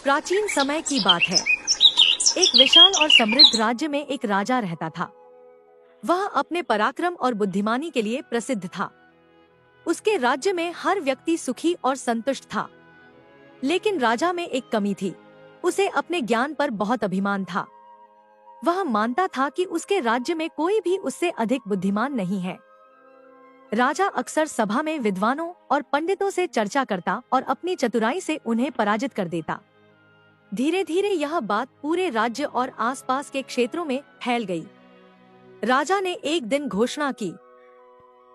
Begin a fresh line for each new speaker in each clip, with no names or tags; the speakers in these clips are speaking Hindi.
प्राचीन समय की बात है। एक विशाल और समृद्ध राज्य में एक राजा रहता था। वह अपने पराक्रम और बुद्धिमानी के लिए प्रसिद्ध था। उसके राज्य में हर व्यक्ति सुखी और संतुष्ट था। लेकिन राजा में एक कमी थी। उसे अपने ज्ञान पर बहुत अभिमान था। वह मानता था कि उसके राज्य में कोई भी उससे अधिक बुद्धिमान नहीं है। राजा अक्सर सभा में विद्वानों और पंडितों से चर्चा करता और अपनी चतुराई से उन्हें पराजित कर देता। धीरे धीरे यह बात पूरे राज्य और आसपास के क्षेत्रों में फैल गई। राजा ने एक दिन घोषणा की,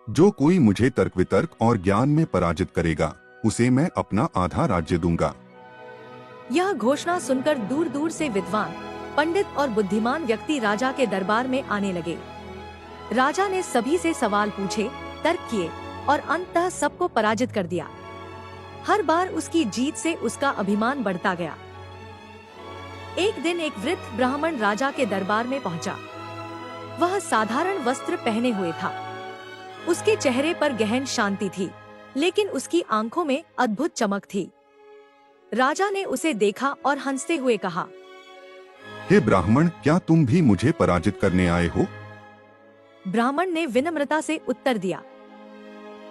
जो कोई मुझे तर्क वितर्क और ज्ञान में पराजित करेगा, उसे मैं अपना आधा राज्य दूंगा।
यह घोषणा सुनकर दूर दूर से विद्वान, पंडित और बुद्धिमान व्यक्ति राजा के दरबार में आने लगे। राजा ने सभी से सवाल पूछे, तर्क किए और अंततः सबको पराजित कर दिया। हर बार उसकी जीत से उसका अभिमान बढ़ता गया। एक दिन एक वृद्ध ब्राह्मण राजा के दरबार में पहुंचा। वह साधारण वस्त्र पहने हुए था। उसके चेहरे पर गहन शांति थी, लेकिन उसकी आंखों में अद्भुत चमक थी। राजा ने उसे देखा और हंसते हुए कहा,
हे ब्राह्मण, क्या तुम भी मुझे पराजित करने आए हो?
ब्राह्मण ने विनम्रता से उत्तर दिया,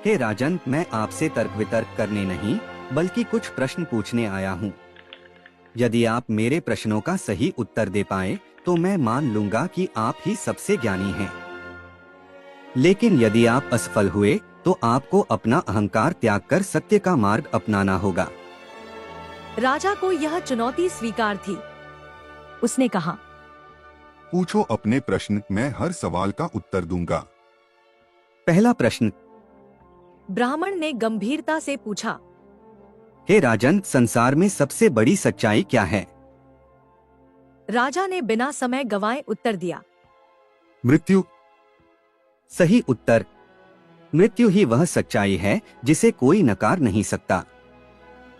हे राजन, मैं आपसे तर्क वितर्क करने नहीं बल्कि कुछ प्रश्न पूछने आया हूँ। यदि आप मेरे प्रश्नों का सही उत्तर दे पाए तो मैं मान लूंगा कि आप ही सबसे ज्ञानी हैं। लेकिन यदि आप असफल हुए तो आपको अपना अहंकार त्याग कर सत्य का मार्ग अपनाना होगा।
राजा को यह चुनौती स्वीकार थी। उसने कहा,
पूछो अपने प्रश्न, मैं हर सवाल का उत्तर दूंगा।
पहला प्रश्न।
ब्राह्मण ने गंभीरता से पूछा,
हे राजन, संसार में सबसे बड़ी सच्चाई क्या है?
राजा ने बिना समय गंवाए उत्तर दिया,
मृत्यु।
सही उत्तर। मृत्यु ही वह सच्चाई है जिसे कोई नकार नहीं सकता।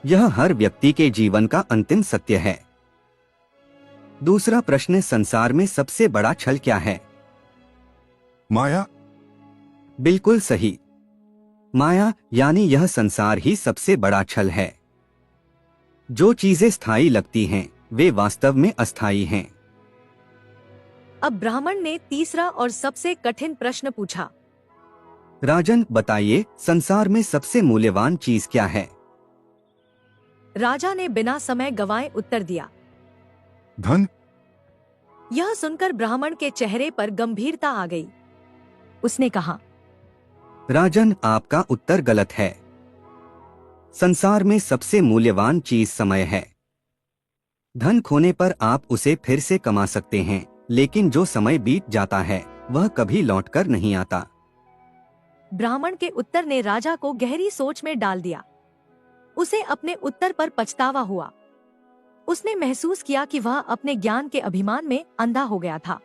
यह हर व्यक्ति के जीवन का अंतिम सत्य है। दूसरा प्रश्न, संसार में सबसे बड़ा छल क्या है?
माया।
बिल्कुल सही। माया यानी यह संसार ही सबसे बड़ा छल है। जो चीजें स्थायी लगती हैं, वे वास्तव में अस्थायी हैं।
अब ब्राह्मण ने तीसरा और सबसे कठिन प्रश्न पूछा,
राजन, बताइए, संसार में सबसे मूल्यवान चीज क्या है?
राजा ने बिना समय गंवाए उत्तर दिया,
धन।
यह सुनकर ब्राह्मण के चेहरे पर गंभीरता आ गई। उसने कहा,
राजन, आपका उत्तर गलत है। संसार में सबसे मूल्यवान चीज समय है। धन खोने पर आप उसे फिर से कमा सकते हैं, लेकिन जो समय बीत जाता है वह कभी लौटकर नहीं आता।
ब्राह्मण के उत्तर ने राजा को गहरी सोच में डाल दिया। उसे अपने उत्तर पर पछतावा हुआ। उसने महसूस किया कि वह अपने ज्ञान के अभिमान में अंधा हो गया था।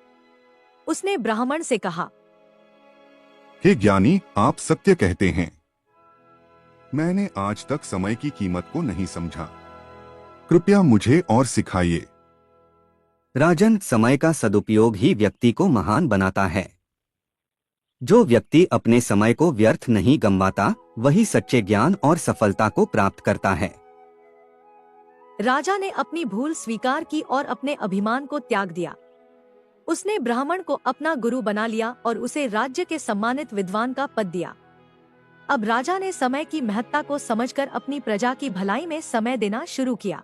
उसने ब्राह्मण से कहा,
हे ज्ञानी, आप सत्य कहते हैं। मैंने आज तक समय की कीमत को नहीं समझा। कृपया मुझे और सिखाइए।
राजन, समय का सदुपयोग ही व्यक्ति को महान बनाता है। जो व्यक्ति अपने समय को व्यर्थ नहीं गंवाता, वही सच्चे ज्ञान और सफलता को प्राप्त करता है।
राजा ने अपनी भूल स्वीकार की और अपने अभिमान को त्याग दिया। उसने ब्राह्मण को अपना गुरु बना लिया और उसे राज्य के सम्मानित विद्वान का पद दिया। अब राजा ने समय की महत्ता को समझकर अपनी प्रजा की भलाई में समय देना शुरू किया।